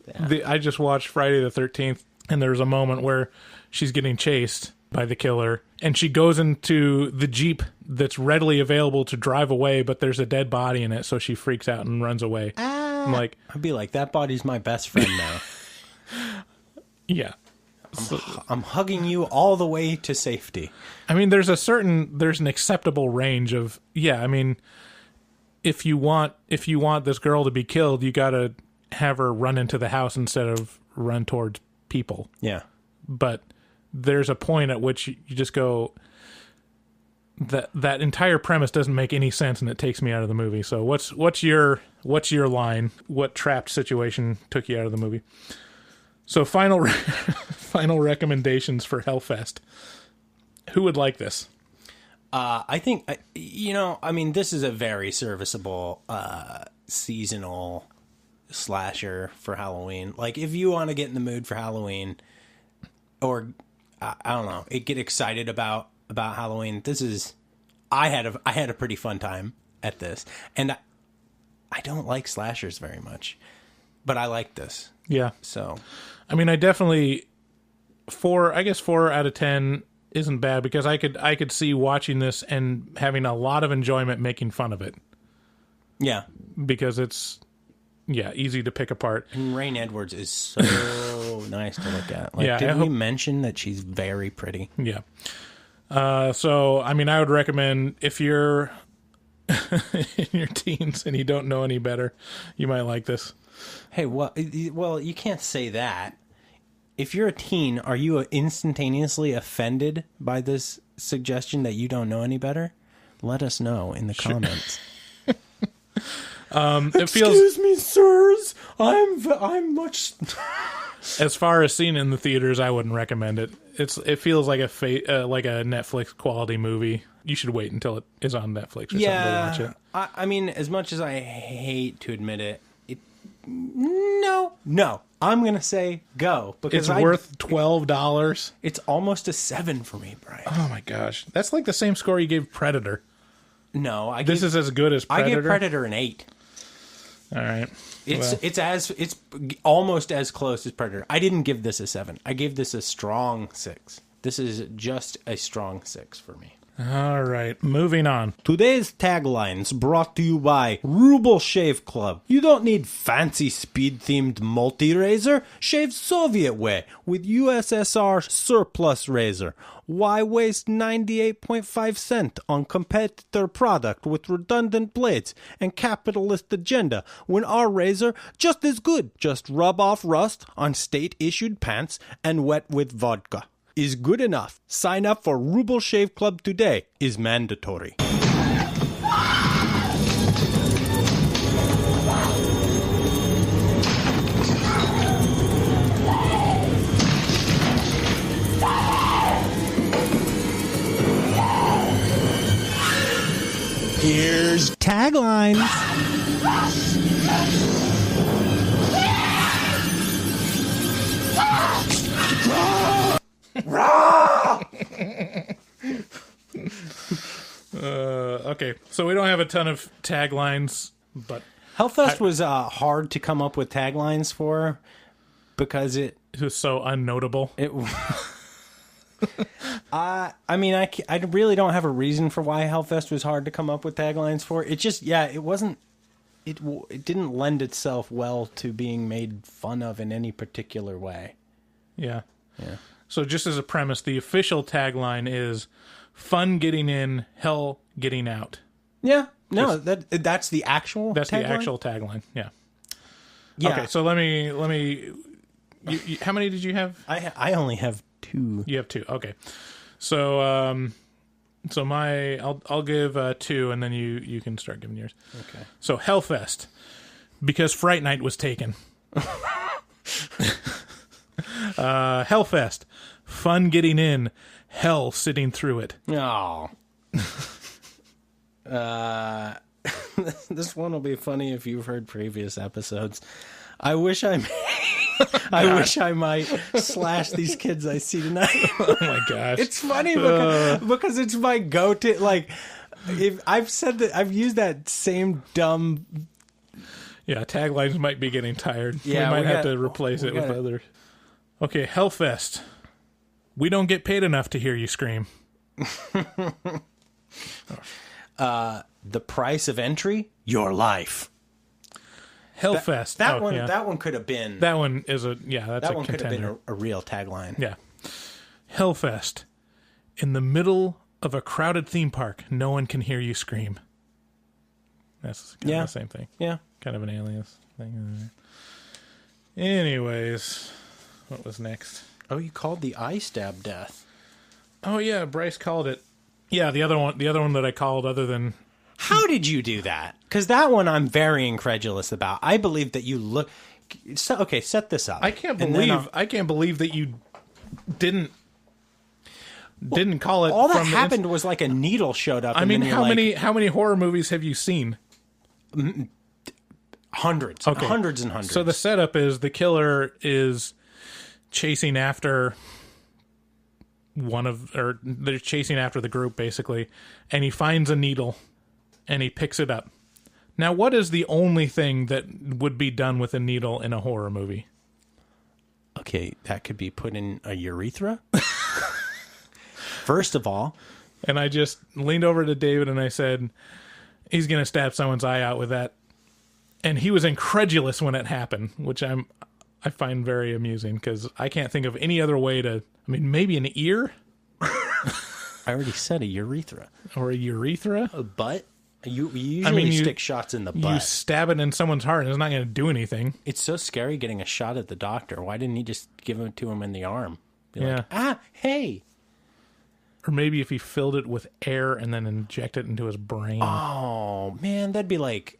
Yeah. I just watched Friday the 13th, and there's a moment where she's getting chased by the killer, and she goes into the Jeep that's readily available to drive away, but there's a dead body in it, so she freaks out and runs away. I'm like, I'd be like, that body's my best friend now. Yeah. I'm hugging you all the way to safety. I mean, there's an acceptable range of, I mean, if you want this girl to be killed, you got to have her run into the house instead of run towards people. Yeah. But there's a point at which you just go, that entire premise doesn't make any sense, and it takes me out of the movie. So what's your line? What trapped situation took you out of the movie? So final recommendations for Hellfest. Who would like this? I think, this is a very serviceable seasonal slasher for Halloween. Like, if you want to get in the mood for Halloween, or I don't know, get excited about Halloween, I had a pretty fun time at this, and I don't like slashers very much, but I like this. Yeah. So, I mean, I definitely 4 out of 10 isn't bad, because I could see watching this and having a lot of enjoyment making fun of it. Yeah. Because it's easy to pick apart. And Rain Edwards is so nice to look at. Like, did we mention that she's very pretty? Yeah. So, I mean, I would recommend, if you're in your teens and you don't know any better, you might like this. Hey, well, you can't say that. If you're a teen, are you instantaneously offended by this suggestion that you don't know any better? Let us know in the comments. It feels, Excuse me, sirs. I'm much. as far as seen in the theaters, I wouldn't recommend it. It feels like like a Netflix quality movie. You should wait until it is on Netflix or something to watch it. I mean, as much as I hate to admit it, no. I'm gonna say go because It's worth $12. It's almost a 7 for me, Bryce. Oh my gosh, that's like the same score you gave Predator. No, This is as good as Predator. I gave Predator an 8. All right, It's almost as close as Predator. I didn't give this a 7. I gave this a strong 6. This is just a strong 6 for me. All right, moving on. Today's taglines brought to you by Ruble Shave Club. You don't need fancy speed-themed multi-razor. Shave Soviet way with USSR surplus razor. Why waste 98.5 cents on competitor product with redundant blades and capitalist agenda when our razor just as good? Just rub off rust on state-issued pants and wet with vodka. Is good enough. Sign up for Ruble Shave Club today. Is mandatory. Here's taglines. Okay, so we don't have a ton of taglines, but Hellfest was hard to come up with taglines for because it was so unnotable. I mean, I really don't have a reason for why Hellfest was hard to come up with taglines for. It just, it wasn't, it didn't lend itself well to being made fun of in any particular way. Yeah. So just as a premise, the official tagline is "Fun getting in, hell getting out." Yeah. No, that's the actual. That's tagline? the actual tagline. Yeah. Yeah. Okay. So let me. You, how many did you have? I only have 2. You have 2. Okay. So I'll give 2, and then you can start giving yours. Okay. So Hellfest, because Fright Night was taken. Hellfest, fun getting in, hell sitting through it. Oh. This one will be funny if you've heard previous episodes. I wish I might slash these kids I see tonight. Oh my gosh. It's funny because it's my go-to. Like, if I've said that, I've used that same dumb. Yeah, taglines might be getting tired. Yeah, we might have to replace it with others. Okay, Hellfest. We don't get paid enough to hear you scream. The price of entry, your life. Hellfest. That one could have been. That one is that's that a one could have contender. been a real tagline. Yeah. Hellfest. In the middle of a crowded theme park, no one can hear you scream. That's kind of the same thing. Yeah. Kind of an alias thing. Anyways, what was next? Oh, you called the eye stab death. Oh yeah, Bryce called it. Yeah, the other one that I called other than. How did you do that? Because that one I'm very incredulous about. I believe that you look. So, okay, set this up. I can't believe that you didn't call it. All that from happened was like a needle showed up. I mean, how many horror movies have you seen? Hundreds. Okay. Hundreds and hundreds. So the setup is the killer is chasing after they're chasing after the group basically, and he finds a needle and he picks it up. Now, what is the only thing that would be done with a needle in a horror movie? Okay, that could be put in a urethra. First of all. And I just leaned over to David and I said, he's going to stab someone's eye out with that. And he was incredulous when it happened, which I find very amusing because I can't think of any other way to. I mean, maybe an ear. I already said a urethra or a urethra. A butt. You usually stick shots in the butt. You stab it in someone's heart, and it's not going to do anything. It's so scary getting a shot at the doctor. Why didn't he just give it to him in the arm? Be yeah. Like, hey. or maybe if he filled it with air and then injected it into his brain. Oh man, that'd be like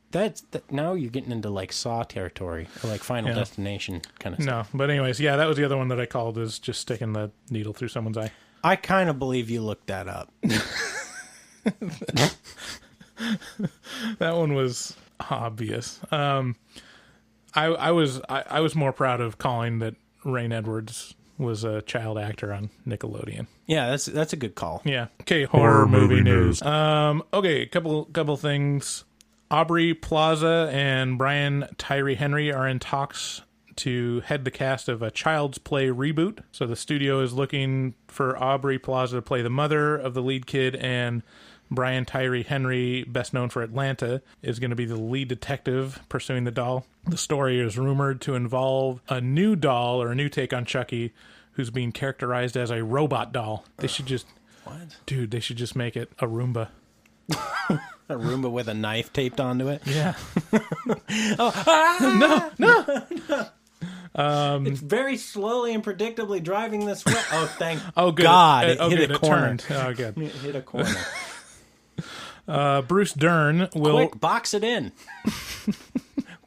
now you're getting into like Saw territory or like Final Destination kind of stuff. No, but anyways, yeah, that was the other one that I called, is just sticking the needle through someone's eye. I kind of believe you looked that up. That one was obvious. I was more proud of calling that Rain Edwards was a child actor on Nickelodeon. Yeah, that's a good call. Yeah. Okay, horror movie news. Okay, couple things. Aubrey Plaza and Brian Tyree Henry are in talks to head the cast of a Child's Play reboot. So the studio is looking for Aubrey Plaza to play the mother of the lead kid, and Brian Tyree Henry, best known for Atlanta, is going to be the lead detective pursuing the doll. The story is rumored to involve a new doll, or a new take on Chucky, who's being characterized as a robot doll. They should just... What? Dude, they should just make it a Roomba. A Roomba with a knife taped onto it? Yeah. No. It's very slowly and predictably driving this way. Oh, thank good. God. It good. hit a corner. Turned. Oh, good. It hit a corner. Bruce Dern will... Quick, box it in.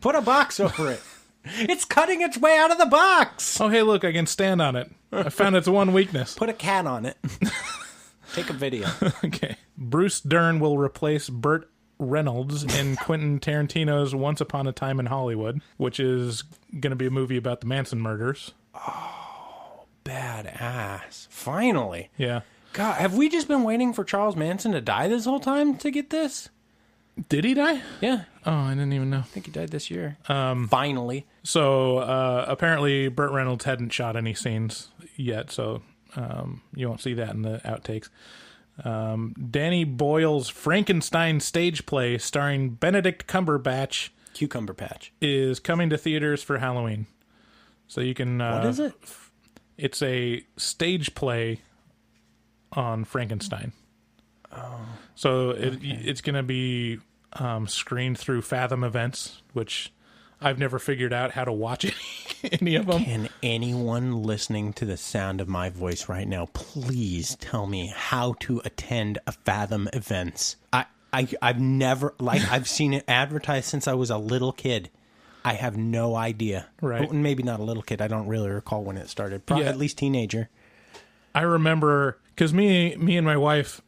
Put a box over it. It's cutting its way out of the box. Oh, hey, look, I can stand on it. I found its one weakness. Put a cat on it. Take a video. Okay. Bruce Dern will replace Burt Reynolds in Quentin Tarantino's Once Upon a Time in Hollywood, which is going to be a movie about the Manson murders. Oh, badass. Finally. Yeah. God, have we just been waiting for Charles Manson to die this whole time to get this? Did he die? Yeah. Oh, I didn't even know. I think he died this year. Finally. So, apparently Burt Reynolds hadn't shot any scenes yet, so you won't see that in the outtakes. Danny Boyle's Frankenstein stage play starring Benedict Cumberbatch Cucumber Patch is coming to theaters for Halloween. So you can... what is it? It's a stage play on Frankenstein. Oh. So it's going to be screened through Fathom Events, which I've never figured out how to watch any of them. Can anyone listening to the sound of my voice right now please tell me how to attend a Fathom Events? I've never, I've seen it advertised since I was a little kid. I have no idea. Right. Maybe not a little kid. I don't really recall when it started. Probably at least teenager. I remember, because me and my wife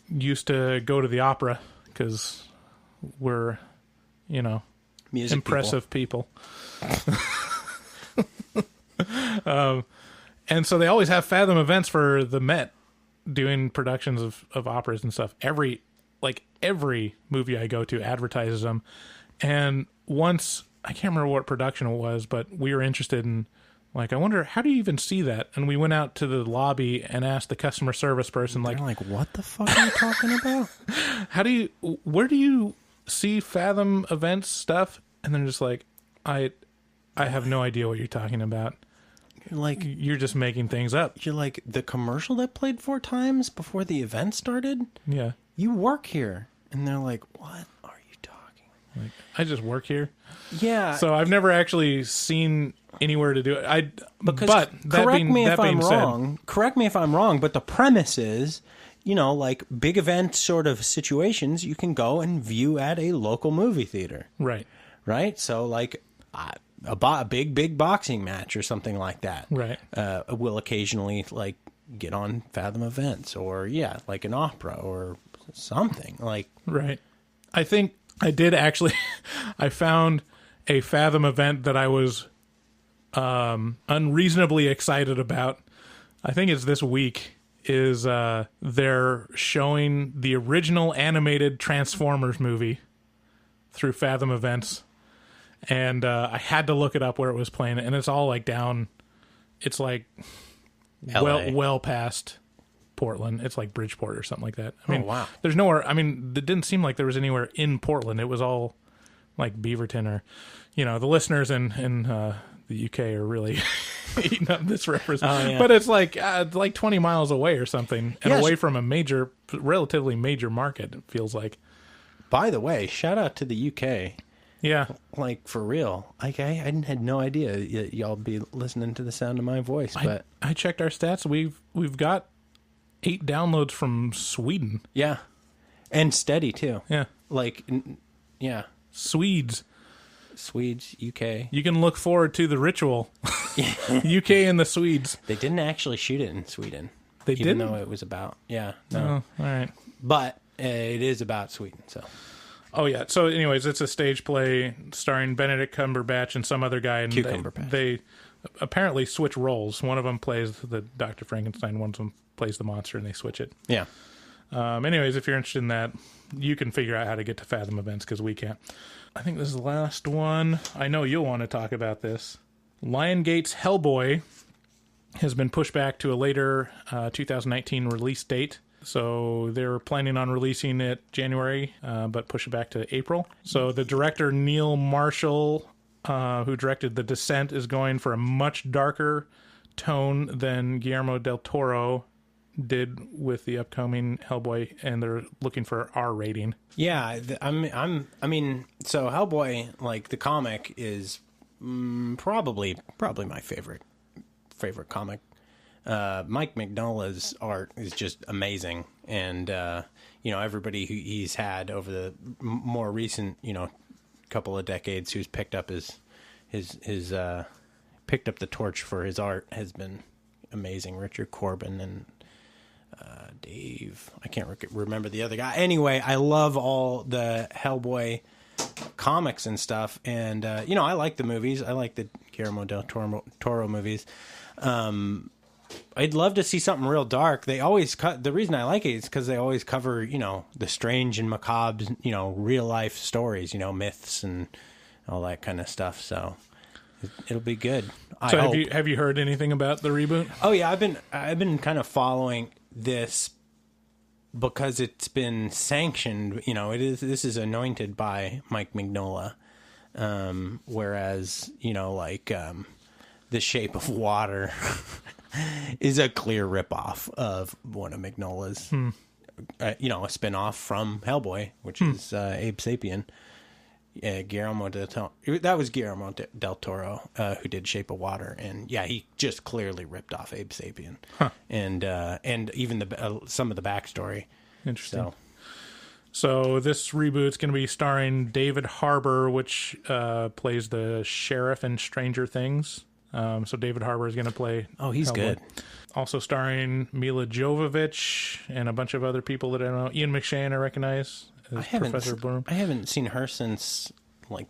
used to go to the opera, because we're, Music impressive people. And so they always have Fathom Events for the Met, doing productions of operas and stuff. Every movie I go to advertises them. And once, I can't remember what production it was, but we were interested in, I wonder, how do you even see that? And we went out to the lobby and asked the customer service person, They're like, what the fuck are you talking about? Where do you see Fathom Events stuff? And they're just like, I have no idea what you're talking about. You're just making things up. You're like, the commercial that played 4 times before the event started? Yeah. You work here. And they're like, what are you talking? I just work here. Yeah. So I've never actually seen anywhere to do it. Correct me if I'm wrong, but the premise is, big event sort of situations you can go and view at a local movie theater. Right. Right? So, a big boxing match or something like that. Right. Will occasionally, get on Fathom Events or, an opera or something. Right. I think I did actually... I found a Fathom event that I was unreasonably excited about. I think it's this week. Is they're showing the original animated Transformers movie through Fathom Events. And I had to look it up where it was playing, and it's all down. It's well past Portland. It's like Bridgeport or something like that. I mean, wow. There's nowhere. I mean, it didn't seem like there was anywhere in Portland. It was all like Beaverton or, the listeners in the UK are really eating up this reference. Oh, yeah. But it's like 20 miles away or something, and away from a relatively major market. It feels like. By the way, shout out to the UK. Yeah. For real. I had no idea y'all be listening to the sound of my voice, but I checked our stats. We've got 8 downloads from Sweden. Yeah. And steady, too. Yeah. Like, yeah. Swedes, UK. you can look forward to The Ritual. UK and the Swedes. They didn't actually shoot it in Sweden. They even didn't? though it was about, no. Oh, all right. But it is about Sweden, so. Oh, yeah. So, anyways, it's a stage play starring Benedict Cumberbatch and some other guy. And Cucumberbatch. They apparently switch roles. One of them plays the Dr. Frankenstein. One of them plays the monster, and they switch it. Yeah. Anyways, if you're interested in that, you can figure out how to get to Fathom events, because we can't. I think this is the last one. I know you'll want to talk about this. Lionsgate's Hellboy has been pushed back to a later 2019 release date. So they're planning on releasing it January, but push it back to April. So the director, Neil Marshall, who directed The Descent, is going for a much darker tone than Guillermo del Toro did with the upcoming Hellboy, and they're looking for R rating. Yeah, I mean, so Hellboy, like the comic, is probably my favorite comic. Mike Mignola's art is just amazing, and everybody who he's had over the more recent couple of decades who's picked up his picked up the torch for his art has been amazing. Richard Corbin and Dave, I can't remember the other guy. Anyway, I love all the Hellboy comics and stuff, and I like the movies. I like the Guillermo del Toro movies. I'd love to see something real dark. They always the reason I like it is because they always cover, the strange and macabre, real life stories, myths and all that kind of stuff. So it'll be good. So have you heard anything about the reboot? Oh yeah, I've been kind of following this because it's been sanctioned. This is anointed by Mike Mignola, whereas The Shape of Water is a clear ripoff of one of Mignola's, a spinoff from Hellboy, which is Abe Sapien. That was Guillermo del Toro who did Shape of Water, and he just clearly ripped off Abe Sapien, and even some of the backstory. Interesting. So this reboot's going to be starring David Harbour, which plays the sheriff in Stranger Things. So David Harbour is going to play. Oh, he's Hellboy. good. Also starring Mila Jovovich and a bunch of other people that I don't know. Ian McShane, I recognize. Professor Bloom. I haven't seen her since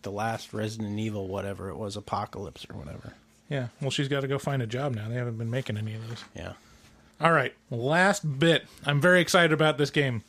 the last Resident Evil, whatever it was, Apocalypse or whatever. Yeah. Well, she's got to go find a job now. They haven't been making any of these. Yeah. All right. Last bit. I'm very excited about this game.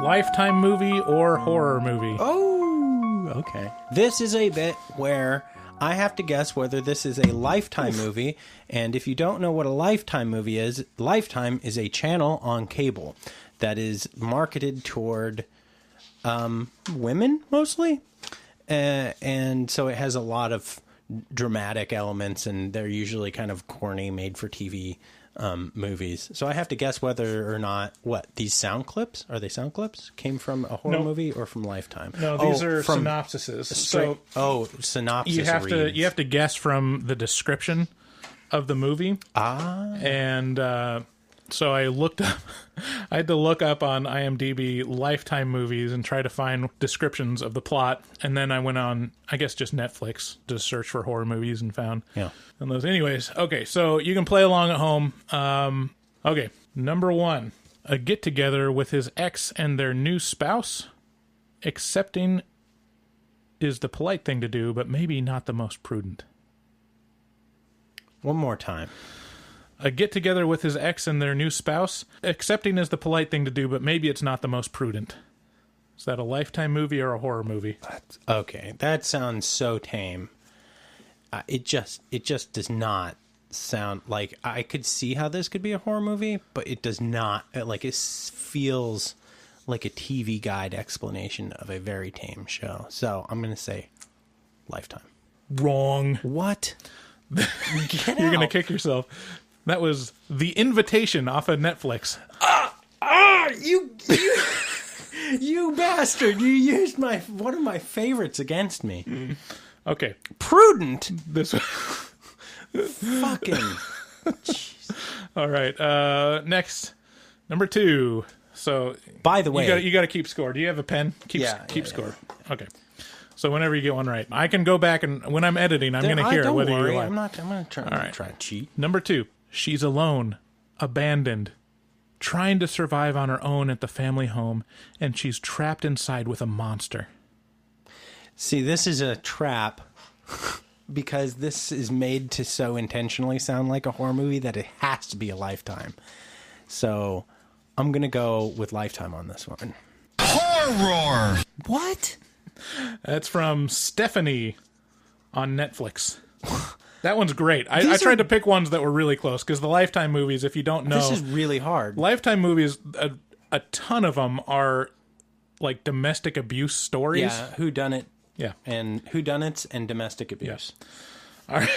Lifetime movie or horror movie? Oh, okay. This is a bit where I have to guess whether this is a Lifetime movie. And if you don't know what a Lifetime movie is, Lifetime is a channel on cable that is marketed toward women mostly. And so it has a lot of dramatic elements, and they're usually kind of corny, made-for-TV movies. So I have to guess whether or not these sound clips, are they sound clips, came from a horror movie or from Lifetime? No, these are synopsises. Synopsis. You have to guess from the description of the movie. And so I had to look up on IMDb Lifetime movies and try to find descriptions of the plot, and then I went on, I guess, just Netflix to search for horror movies and found and those. Anyways, okay, so you can play along at home. Okay, number 1, a get-together with his ex and their new spouse. Accepting is the polite thing to do, but maybe not the most prudent. One more time. A get-together with his ex and their new spouse. Accepting is the polite thing to do, but maybe it's not the most prudent. Is that a Lifetime movie or a horror movie? Okay, that sounds so tame. It just does not sound like... I could see how this could be a horror movie, but it does not. It feels like a TV guide explanation of a very tame show. So I'm going to say Lifetime. Wrong. What? You're going to kick yourself. That was The Invitation off of Netflix. You bastard! You used one of my favorites against me. Okay. Prudent. This. Fucking. All right. Next, number 2. So, by the way, you got to keep score. Do you have a pen? Keep score. Yeah. Okay. So whenever you get one right, I can go back and when I'm editing, I'm going to hear whether you're right. I'm going to try to cheat. Number 2. She's alone, abandoned, trying to survive on her own at the family home, and she's trapped inside with a monster. See, this is a trap because this is made to so intentionally sound like a horror movie that it has to be a Lifetime. So I'm going to go with Lifetime on this one. Horror! What? That's from Stephanie on Netflix. That one's great. I tried to pick ones that were really close because the Lifetime movies, if you don't know... This is really hard. Lifetime movies, a ton of them are like domestic abuse stories. Yeah, whodunit. Yeah. And whodunits and domestic abuse. Yes. All right.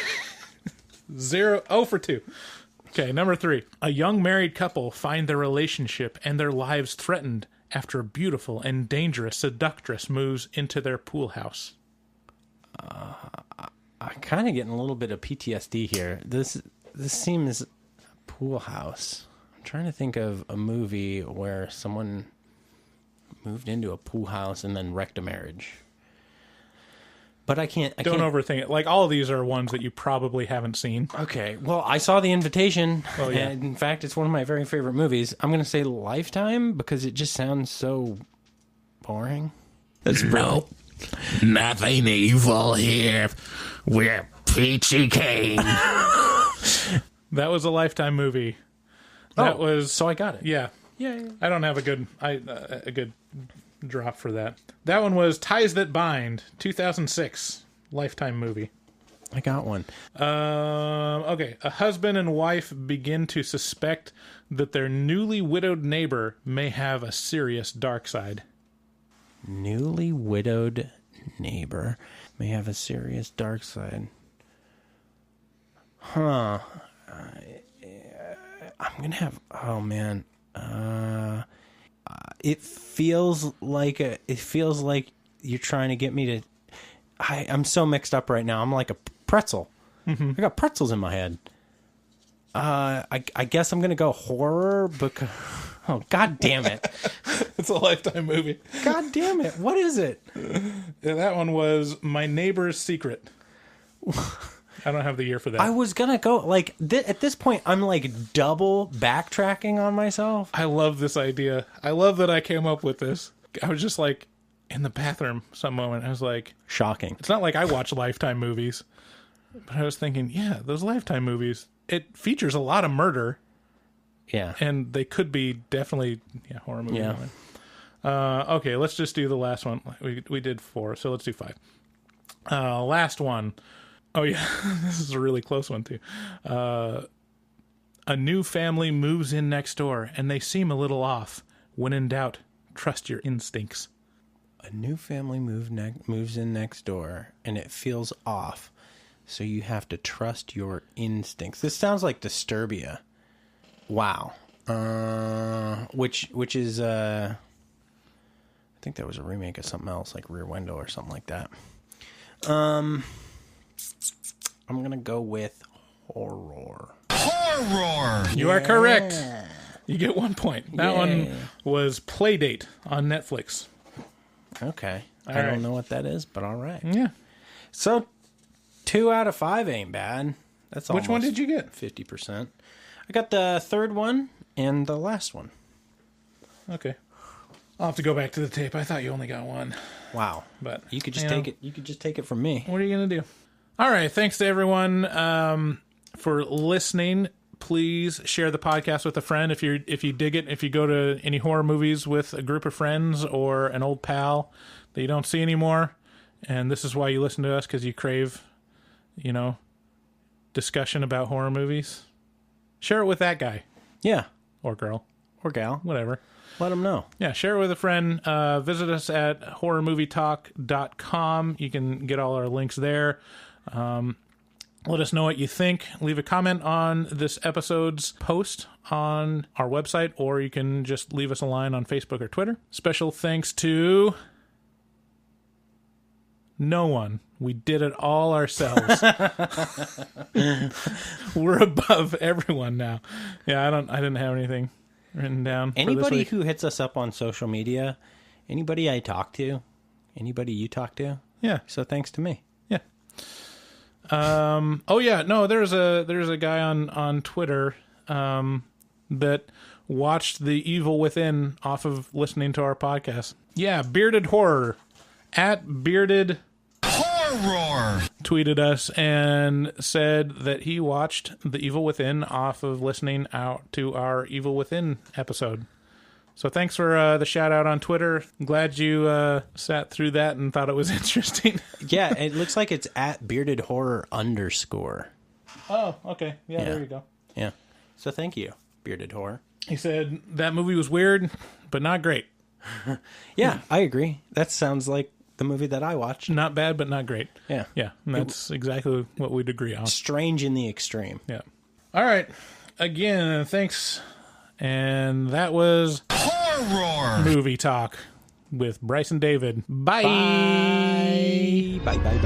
0 for 2. Okay, number 3. A young married couple find their relationship and their lives threatened after a beautiful and dangerous seductress moves into their pool house. I'm kind of getting a little bit of PTSD here. This seems pool house. I'm trying to think of a movie where someone moved into a pool house and then wrecked a marriage. But I can't. Don't overthink it. Like, all of these are ones that you probably haven't seen. Okay. Well, I saw The Invitation. Oh, yeah. And in fact, it's one of my very favorite movies. I'm going to say Lifetime because it just sounds so boring. That's no. Nothing evil here. We're peachy keen. That was a Lifetime movie. That was... So I got it. Yeah. Yeah. I don't have a good drop for that. That one was Ties That Bind, 2006 Lifetime movie. I got one. Okay. A husband and wife begin to suspect that their newly widowed neighbor may have a serious dark side. Newly widowed neighbor may have a serious dark side. Huh. I'm going to have... Oh, man. It feels like you're trying to get me to... I'm so mixed up right now. I'm like a pretzel. Mm-hmm. I got pretzels in my head. I guess I'm going to go horror because... Oh, God damn it. It's a Lifetime movie. God damn it. What is it? That one was My Neighbor's Secret. I don't have the year for that. I was going to go, like, at this point, I'm, like, double backtracking on myself. I love this idea. I love that I came up with this. I was just, like, in the bathroom some moment. I was like... Shocking. It's not like I watch Lifetime movies. But I was thinking, yeah, those Lifetime movies, it features a lot of murder. Yeah. And they could be definitely horror movies. Yeah. Okay, let's just do the last one. We did 4, so let's do 5. Last one. Oh, yeah. This is a really close one, too. A new family moves in next door, and they seem a little off. When in doubt, trust your instincts. A new family moves in next door, and it feels off. So you have to trust your instincts. This sounds like Disturbia. Wow. Which is I think that was a remake of something else, like Rear Window or something like that. I'm gonna go with horror. Horror! You are correct. You get 1 point. That one was Playdate on Netflix. Okay. All I right. don't know what that is, but all right. Yeah. So 2 out of 5 ain't bad. That's Which one did you get? 50%. I got the third one and the last one. Okay. I'll have to go back to the tape. I thought you only got one. Wow. But you could just take it. You could just take it from me. What are you going to do? All right. Thanks to everyone for listening. Please share the podcast with a friend if you dig it. If you go to any horror movies with a group of friends or an old pal that you don't see anymore, and this is why you listen to us, because you crave, discussion about horror movies. Share it with that guy. Yeah. Or girl. Or gal. whatever. Let them know. Yeah, share it with a friend. Visit us at horrormovietalk.com. You can get all our links there. Let us know what you think. Leave a comment on this episode's post on our website, or you can just leave us a line on Facebook or Twitter. Special thanks to no one. We did it all ourselves. We're above everyone now. Yeah, I didn't have anything written down. Anybody who hits us up on social media, anybody I talk to, anybody you talk to. Yeah. So thanks to me. Yeah. Oh yeah, no, there's a guy on Twitter that watched The Evil Within off of listening to our podcast. Yeah, Bearded Horror at Bearded Horror tweeted us and said that he watched The Evil Within off of listening out to our Evil Within episode. So thanks for the shout out on Twitter. I'm glad you sat through that and thought it was interesting. Yeah, it looks like it's at Bearded Horror _. Oh, okay. Yeah, there you go. Yeah. So thank you, Bearded Horror. He said that movie was weird, but not great. Yeah, I agree. That sounds like the movie that I watched. Not bad, but not great. Yeah. Yeah, and that's exactly what we'd agree on. Strange in the extreme. Yeah. All right. Again, thanks. And that was Horror Movie Talk with Bryce and David. Bye. Bye. Bye.